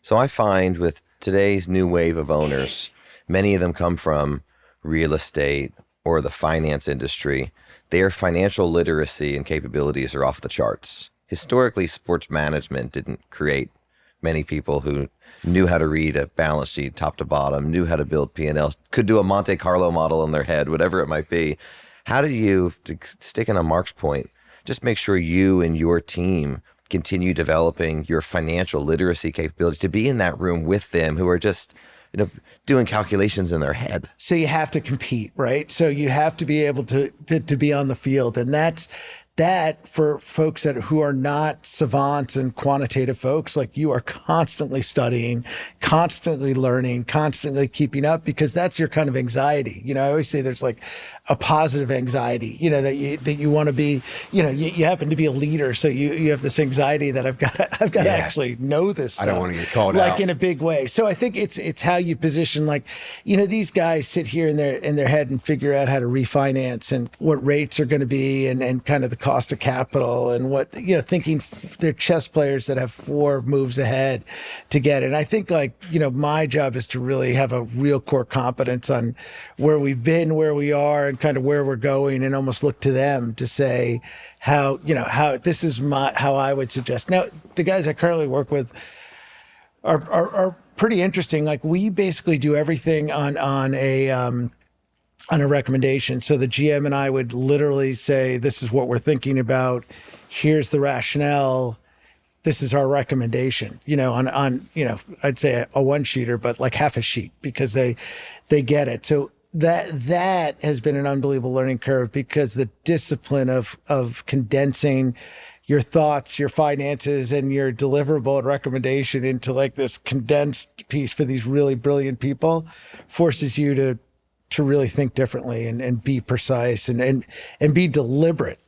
So I find with today's new wave of owners, many of them come from real estate or the finance industry. Their financial literacy and capabilities are off the charts. Historically, sports management didn't create many people who knew how to read a balance sheet top to bottom, knew how to build P&Ls, could do a Monte Carlo model in their head, whatever it might be. How do you, to stick in on Mark's point, just make sure you and your team continue developing your financial literacy capabilities to be in that room with them who are just, doing calculations in their head? So you have to compete, right? So you have to be able to be on the field. And that for folks who are not savants and quantitative folks, like you are constantly studying, constantly learning, constantly keeping up, because that's your kind of anxiety. I always say there's like a positive anxiety, that you want to be, you happen to be a leader. So you have this anxiety that I've got to actually know this stuff. I don't want to get called like out. in a big way. So I think it's how you position, like, these guys sit here in their head and figure out how to refinance and what rates are going to be and kind of the cost of capital and what, thinking they're chess players that have 4 moves ahead to get it. And I think my job is to really have a real core competence on where we've been, where we are, and kind of where we're going, and almost look to them to say how this is how I would suggest. Now, the guys I currently work with are pretty interesting. Like, we basically do everything on a recommendation. So the GM and I would literally say, this is what we're thinking about. Here's the rationale. This is our recommendation, on I'd say a 1-sheeter, but like half a sheet, because they get it. So that has been an unbelievable learning curve, because the discipline of condensing your thoughts, your finances, and your deliverable and recommendation into like this condensed piece for these really brilliant people forces you to really think differently and be precise and be deliberate.